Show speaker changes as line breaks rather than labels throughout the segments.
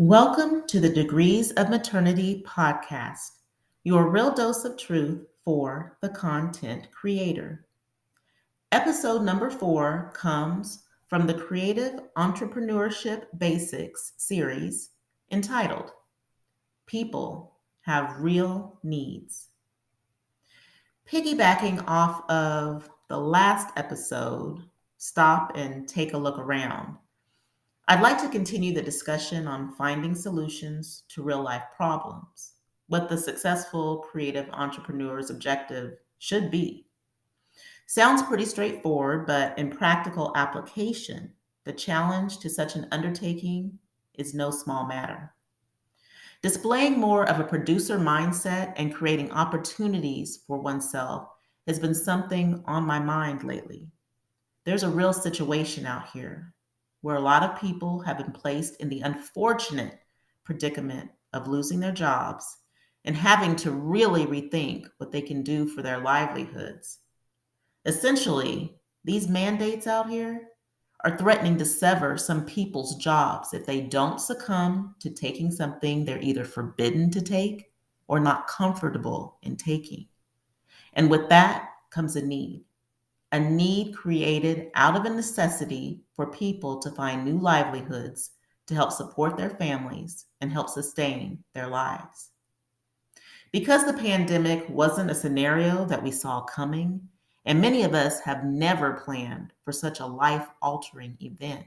Welcome to the Degrees of Maternity podcast, your real dose of truth for the content creator. Episode number 4 comes from the Creative Entrepreneurship Basics series entitled People Have Real Needs. Piggybacking off of the last episode, Stop and Take a Look Around, I'd like to continue the discussion on finding solutions to real life problems, what the successful creative entrepreneur's objective should be. Sounds pretty straightforward, but in practical application, the challenge to such an undertaking is no small matter. Displaying more of a producer mindset and creating opportunities for oneself has been something on my mind lately. There's a real situation out here where a lot of people have been placed in the unfortunate predicament of losing their jobs and having to really rethink what they can do for their livelihoods. Essentially, these mandates out here are threatening to sever some people's jobs if they don't succumb to taking something they're either forbidden to take or not comfortable in taking. And with that comes a need created out of a necessity for people to find new livelihoods to help support their families and help sustain their lives. Because the pandemic wasn't a scenario that we saw coming, and many of us have never planned for such a life-altering event,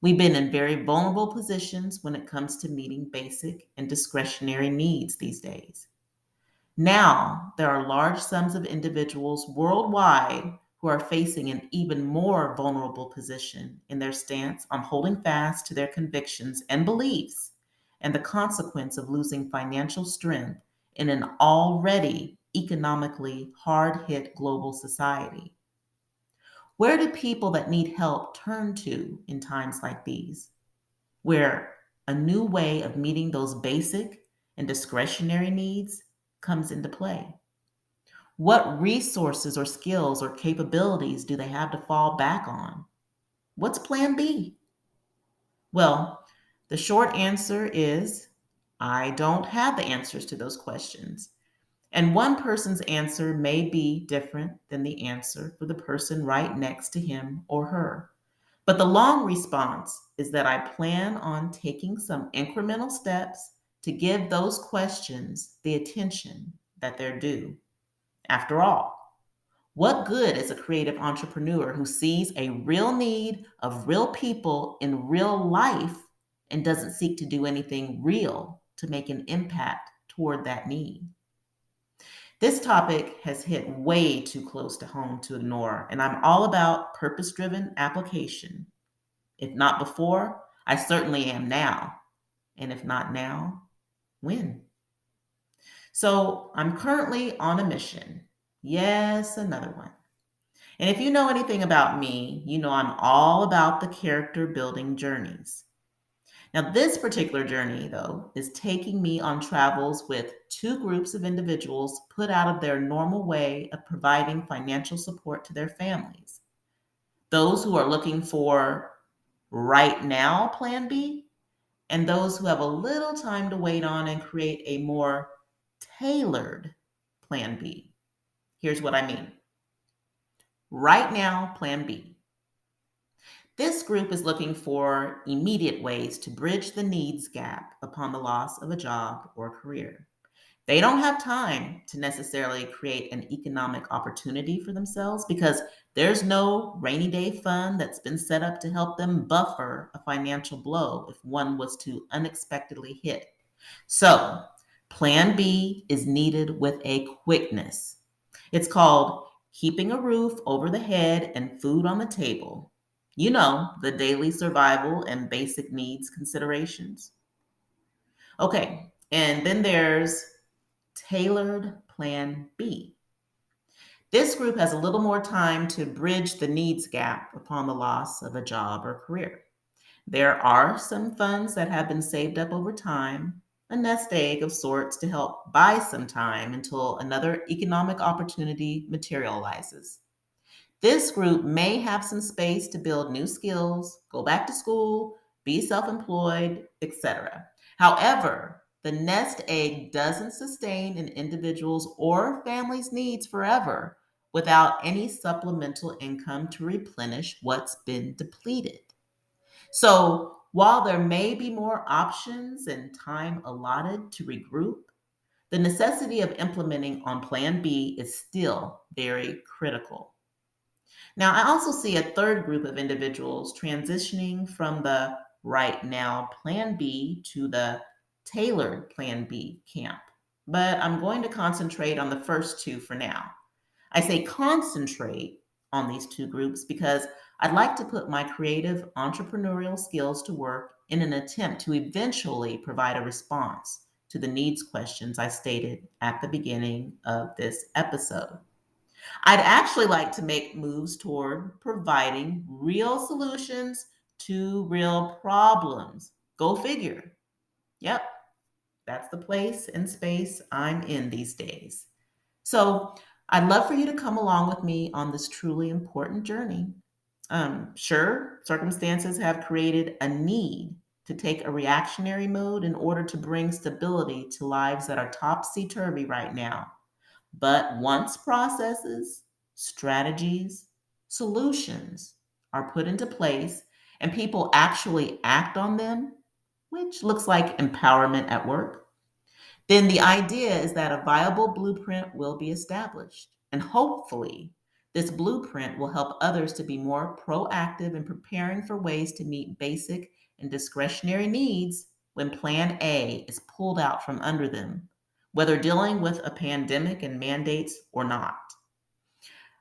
we've been in very vulnerable positions when it comes to meeting basic and discretionary needs these days. Now, there are large sums of individuals worldwide who are facing an even more vulnerable position in their stance on holding fast to their convictions and beliefs, and the consequence of losing financial strength in an already economically hard hit global society. Where do people that need help turn to in times like these, where a new way of meeting those basic and discretionary needs comes into play? What resources or skills or capabilities do they have to fall back on? What's plan B? Well, the short answer is I don't have the answers to those questions. And one person's answer may be different than the answer for the person right next to him or her. But the long response is that I plan on taking some incremental steps to give those questions the attention that they're due. After all, what good is a creative entrepreneur who sees a real need of real people in real life and doesn't seek to do anything real to make an impact toward that need? This topic has hit way too close to home to ignore, and I'm all about purpose driven application. If not before, I certainly am now. And if not now, when? So I'm currently on a mission. Yes, another one. And if you know anything about me, you know I'm all about the character building journeys. Now, this particular journey, though, is taking me on travels with two groups of individuals put out of their normal way of providing financial support to their families. Those who are looking for right now plan B, and those who have a little time to wait on and create a more tailored plan B. Here's what I mean. Right now, plan B. This group is looking for immediate ways to bridge the needs gap upon the loss of a job or career. They don't have time to necessarily create an economic opportunity for themselves because there's no rainy day fund that's been set up to help them buffer a financial blow if one was to unexpectedly hit. So, plan B is needed with a quickness. It's called keeping a roof over the head and food on the table. You know, the daily survival and basic needs considerations. Okay, and then there's tailored plan B. This group has a little more time to bridge the needs gap upon the loss of a job or career. There are some funds that have been saved up over time, a nest egg of sorts to help buy some time until another economic opportunity materializes. This group may have some space to build new skills, go back to school, be self-employed, etc. However, the nest egg doesn't sustain an individual's or family's needs forever without any supplemental income to replenish what's been depleted. So, while there may be more options and time allotted to regroup, the necessity of implementing on Plan B is still very critical. Now, I also see a third group of individuals transitioning from the right now Plan B to the tailored Plan B camp. But I'm going to concentrate on the first two for now. I say concentrate on these two groups because I'd like to put my creative entrepreneurial skills to work in an attempt to eventually provide a response to the needs questions I stated at the beginning of this episode. I'd actually like to make moves toward providing real solutions to real problems. Go figure. Yep, that's the place and space I'm in these days. So I'd love for you to come along with me on this truly important journey. Sure, circumstances have created a need to take a reactionary mode in order to bring stability to lives that are topsy turvy right now. But once processes, strategies, solutions are put into place and people actually act on them, which looks like empowerment at work, then the idea is that a viable blueprint will be established. And hopefully, this blueprint will help others to be more proactive in preparing for ways to meet basic and discretionary needs when Plan A is pulled out from under them, whether dealing with a pandemic and mandates or not.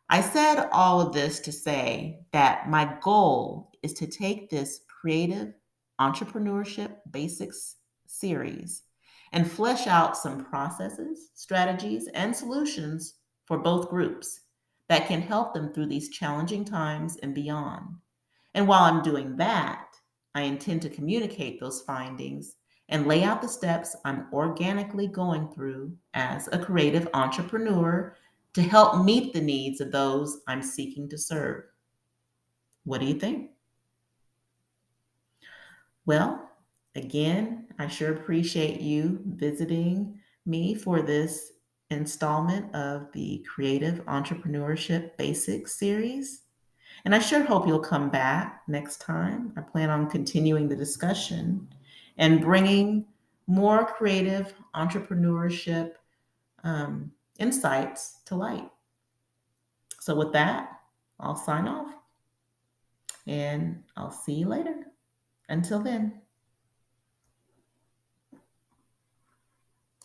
I said all of this to say that my goal is to take this creative entrepreneurship basics series and flesh out some processes, strategies, and solutions for both groups that can help them through these challenging times and beyond. And while I'm doing that, I intend to communicate those findings and lay out the steps I'm organically going through as a creative entrepreneur to help meet the needs of those I'm seeking to serve. What do you think? Well, again, I sure appreciate you visiting me for this installment of the Creative Entrepreneurship Basics series. And I sure hope you'll come back next time. I plan on continuing the discussion and bringing more creative entrepreneurship insights to light. So, with that, I'll sign off and I'll see you later. Until then.